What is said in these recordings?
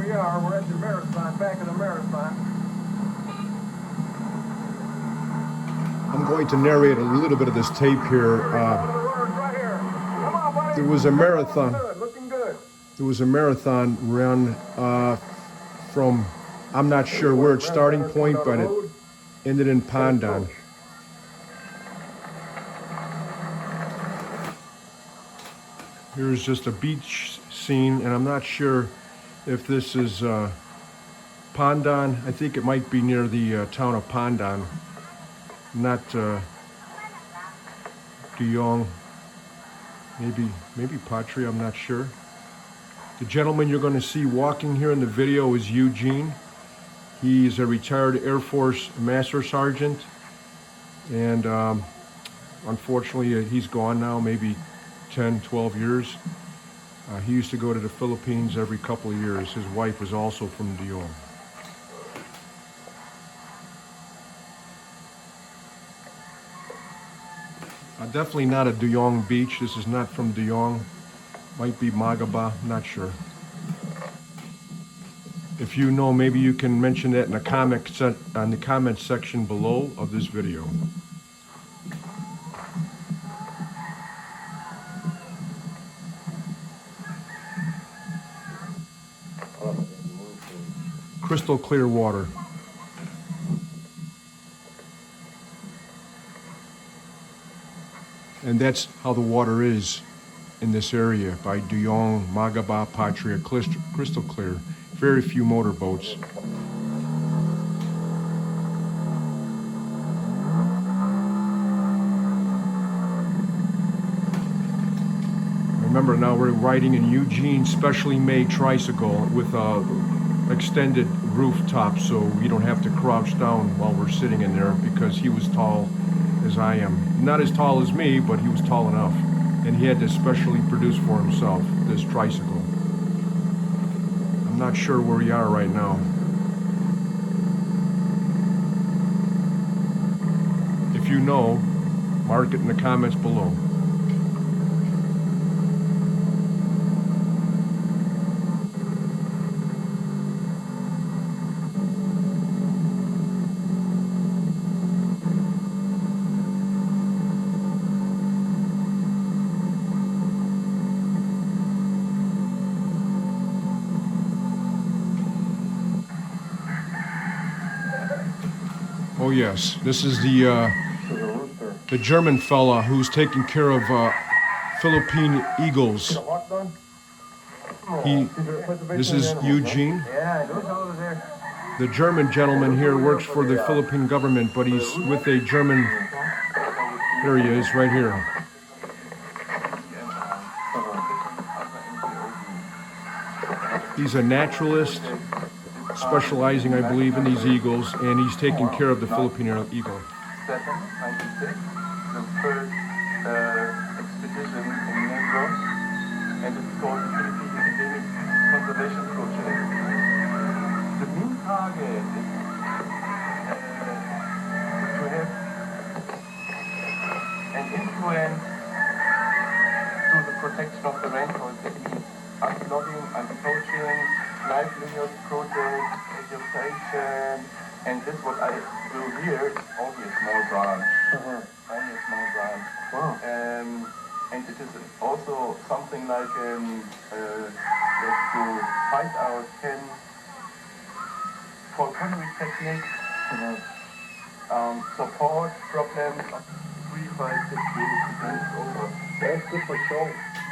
we are. We're at the marathon, back of the marathon. I'm going to narrate a little bit of this tape here. There was a marathon. There was a marathon run from, I'm not sure where its starting point, but it ended in Pandan. Here's just a beach scene, and I'm not sure if this is Pandan. I think it might be near the town of Pandan, not Duyong. Maybe Patria, I'm not sure. The gentleman you're going to see walking here in the video is Eugene. He's a retired Air Force Master Sergeant, and unfortunately he's gone now, maybe 10, 12 years. He used to go to the Philippines every couple of years. His wife was also from Duyong. Definitely not a Duyong beach. This is not from Duyong. Might be Magaba, not sure. If you know, maybe you can mention that in the comment section below of this video. Crystal clear water. And that's how the water is in this area by Duyong, Magaba, Patria, crystal clear. Very few motorboats. Remember, now we're riding in Eugene's specially made tricycle with a extended rooftop, so we don't have to crouch down while we're sitting in there, because he was tall as I am. Not as tall as me, but he was tall enough. And he had this specially produced for himself, this tricycle. I'm not sure where we are right now. If you know, mark it in the comments below. Oh yes, this is the German fella who's taking care of Philippine Eagles. This is Eugene. The German gentleman here works for the Philippine government, but he's with a German. Here he is, right here. He's a naturalist, specializing, I believe, in these eagles, and he's taking care of the Philippine eagle. 1996, the first expedition in Negros, and it's called the Philippine Endemic Conservation Project. The main target is to have an influence through the protection of the rainforest techniques, anti-logging, anti-poaching, livelihood project, education, and this what I do here is only a small branch. Only a small branch. Wow. And it is also something like to find out 10 falconry techniques, support problems of 3, 5, 6 weeks, and it's over. That's good for show.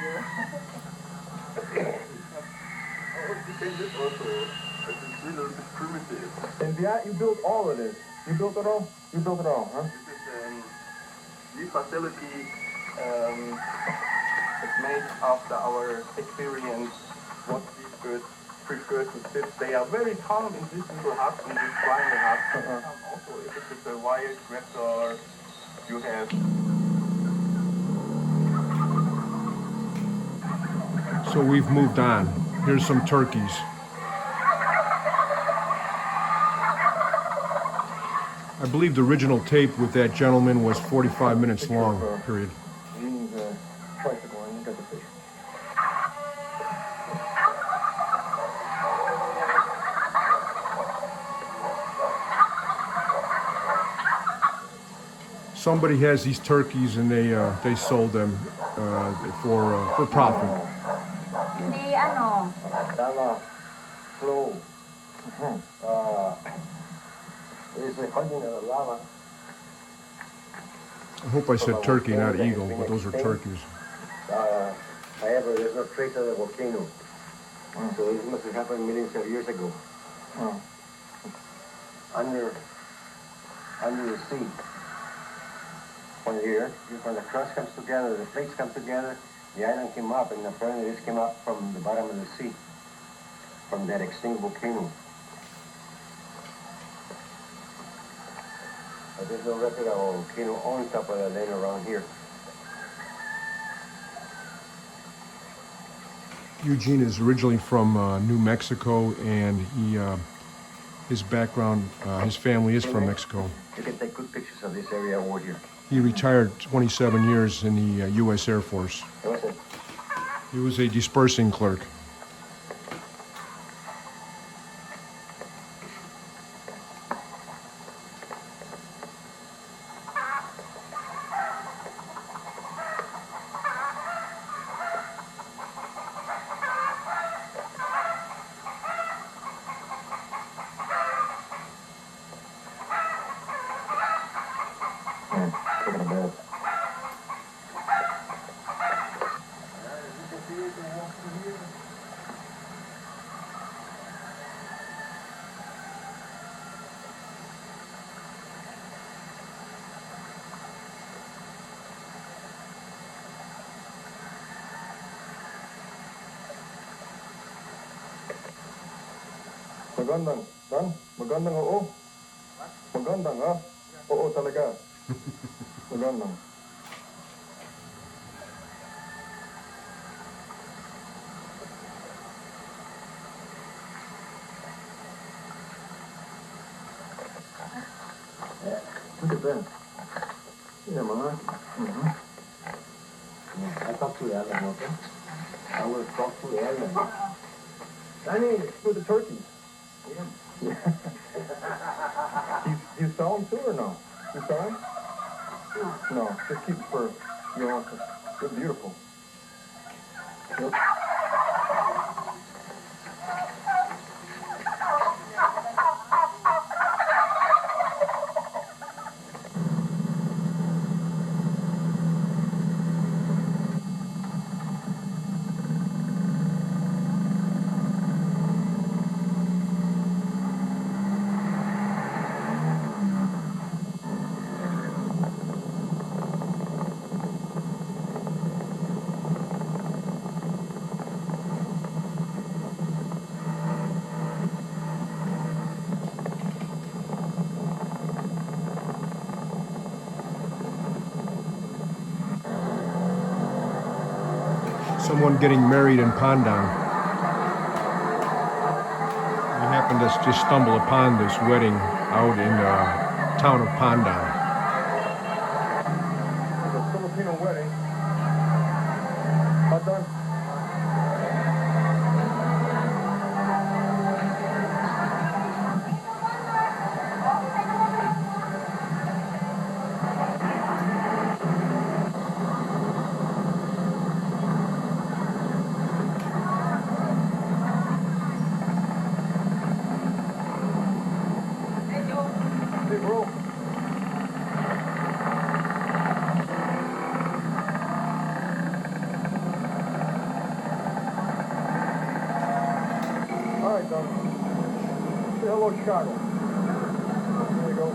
Yeah. And this also, it's a little bit primitive. And yeah, you built all of this. You built it all? You built it all, huh? This is, this facility is made after our experience, what these birds prefer to sit. They are very calm in this little hut, in this triangle hut. Also, if it is a wild raptor, you have... So we've moved on. Here's some turkeys. I believe the original tape with that gentleman was 45 minutes long, period. somebody has these turkeys and they sold them for profit. Hindi ano. Tama. Slow. It's a hunting of the llama. I hope I said turkey, not eagle, but those are turkeys. However, there's no trace of the volcano. So this must have happened millions of years ago. Under the sea. When the crust comes together, the plates come together, the island came up, and apparently this came up from the bottom of the sea, from that extinct volcano. But there's no record of a volcano on top of the land around here. Eugene is originally from New Mexico, and his background, his family is from Mexico. You can take good pictures of this area over here. He retired 27 years in the U.S. Air Force. What's it? He was a dispersing clerk. Taking a bath. Magandang, Dan? Magandang oo? Magandang ha? Oo talaga. Magandang. Look at that. Yeah, Mama. I talked to the island, okay? I will talk to the island. Danny, with the turkeys. Yeah. You sell them too or no? You sell them? No, just keep for your own. They're beautiful. Yep. Someone getting married in Pandan. We happened to just stumble upon this wedding out in the town of Pandan. It's a Filipino wedding. Hot dog? Hey, bro. All right, Doug. Say hello, Chicago. There you go.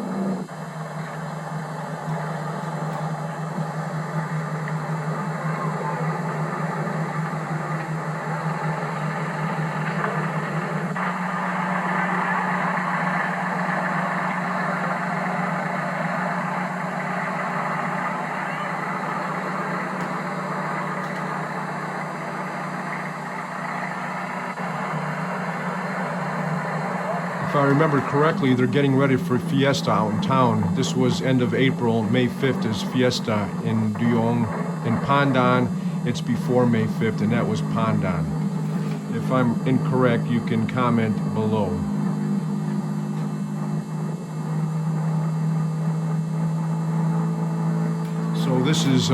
If I remember correctly, they're getting ready for Fiesta out in town. This was end of April. May 5th is Fiesta in Duong. In Pandan, it's before May 5th, and that was Pandan. If I'm incorrect, you can comment below. So this is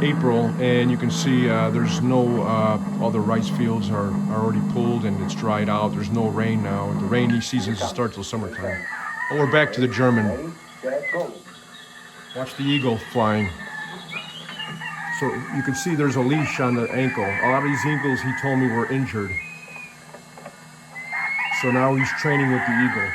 April, and you can see there's no, all the rice fields are already pulled and it's dried out. There's no rain now. The rainy season doesn't start till summertime. Oh, we're back to the German. Ready, set, go. Watch the eagle flying. So you can see there's a leash on the ankle. A lot of these eagles, he told me, were injured. So now he's training with the eagle.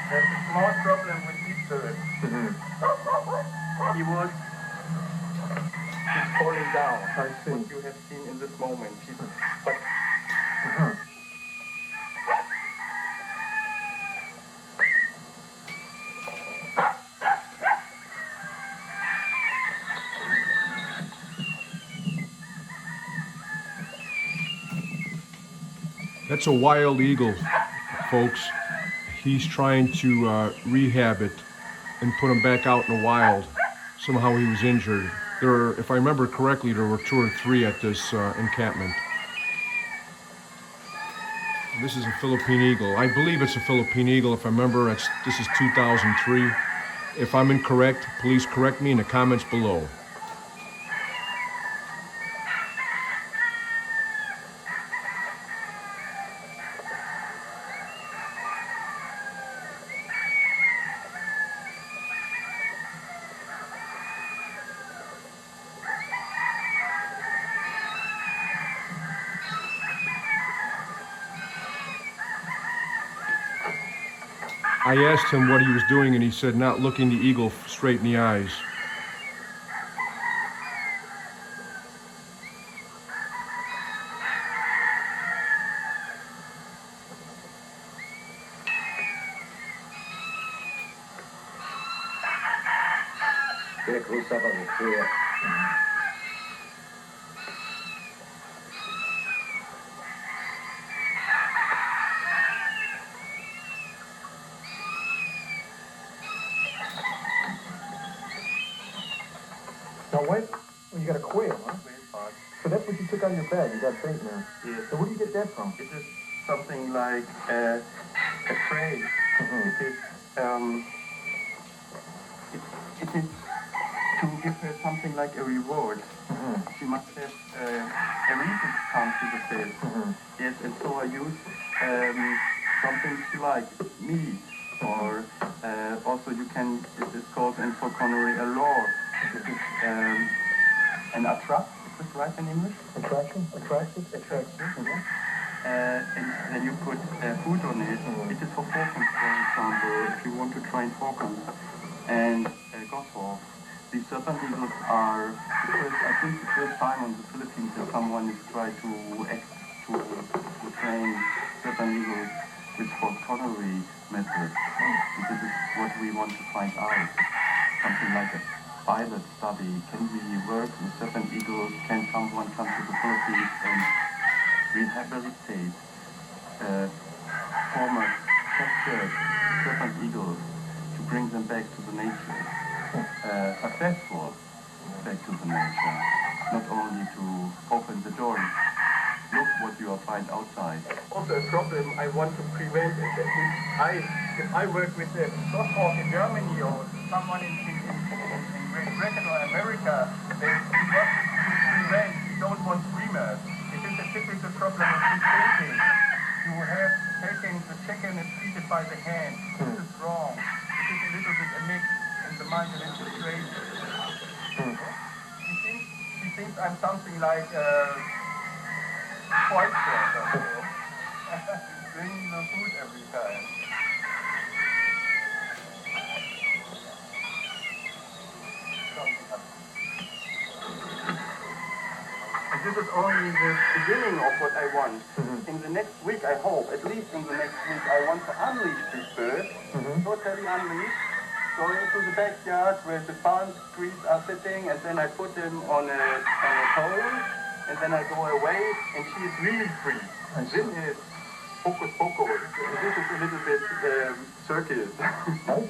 There's a small problem with this bird. He's falling down. I see. What you have seen in this moment. But That's a wild eagle, folks. He's trying to rehab it and put him back out in the wild. Somehow he was injured. There are, if I remember correctly, there were 2 or 3 at this encampment. This is a Philippine eagle. I believe it's a Philippine eagle. If I remember, this is 2003. If I'm incorrect, please correct me in the comments below. I asked him what he was doing, and he said not looking the eagle straight in the eyes. Get close up on the tree. Now what? Well, you got a quail, huh? So that's what you took out of your bag. You got bait now. yes, So where do you get that from? it is something like a prey. It is it is to give her something like a reward. She must have a reason to come to the field. Yes, and so I use something she likes, meat, or also you can, it is called in falconry a lure. An attract, is this right in English? Attraction? Attractive? Attraction. And then you put food on it. It is for falcons, for example, if you want to train falcons. And goshawks. These serpent eagles are, I think the first time on the Philippines that someone is trying to train serpent eagles with falconry method. And this is what we want to find out. Something like a pilot study. Can we work with serpent eagles? Can someone come to the Philippines and rehabilitate former captured serpent eagles to bring them back to the nature? Successful back to the nature, not only to open the door and look what you will find outside. Also a problem I want to prevent is that if I work with a goshawk in Germany or someone in Great Britain or America, they want to prevent, we don't want screamers. It is a typical problem of food taking. You have taken the chicken and feed it by the hand. This is wrong. It is a little bit a mix in the mind and in the trade. She thinks I'm something like white bread or so. Bringing the food every time. And this is only the beginning of what I want. In the next week, I hope, at least in the next week, I want to unleash this bird, totally unleashed, go into the backyard where the palm trees are sitting, and then I put them on a pole, and then I go away, and she is really free. This is focus. This is a little bit circus. I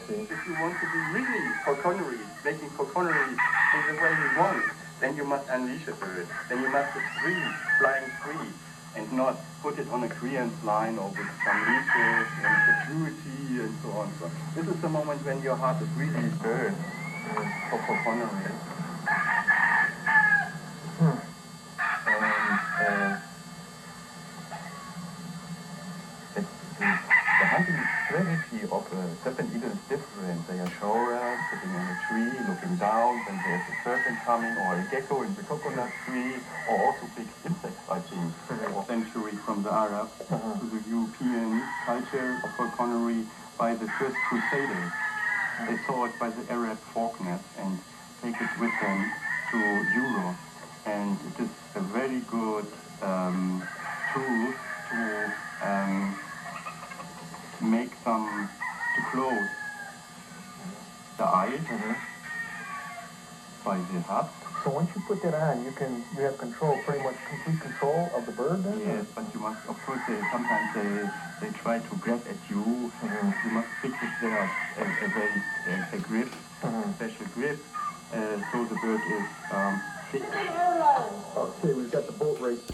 see. If you want to be really falconry, making falconry in the way you want, then you must unleash a bird. Then you must be free, flying free, and not put it on a clearance line or with some leashes and security and so on. So this is the moment when your heart is really burned for falconry. The hunting strategy of serpent eagle is different. They are shorer, sitting on a tree, looking down, then there's a serpent coming, or a gecko in the coconut tree, or also big insects, I think. Century from the Arabs to the European culture of falconry by the first Crusaders. They saw it by the Arab falconers and take it with them to Europe. And it is a very good tool to make some, to close the eyes by the hat. So once you put that on, you have control, pretty much complete control of the bird then? Yes, but you must, of course, sometimes they try to grab at you. You must fix it there a grip, special grip, so the bird is fixed. Okay, we've got the boat race.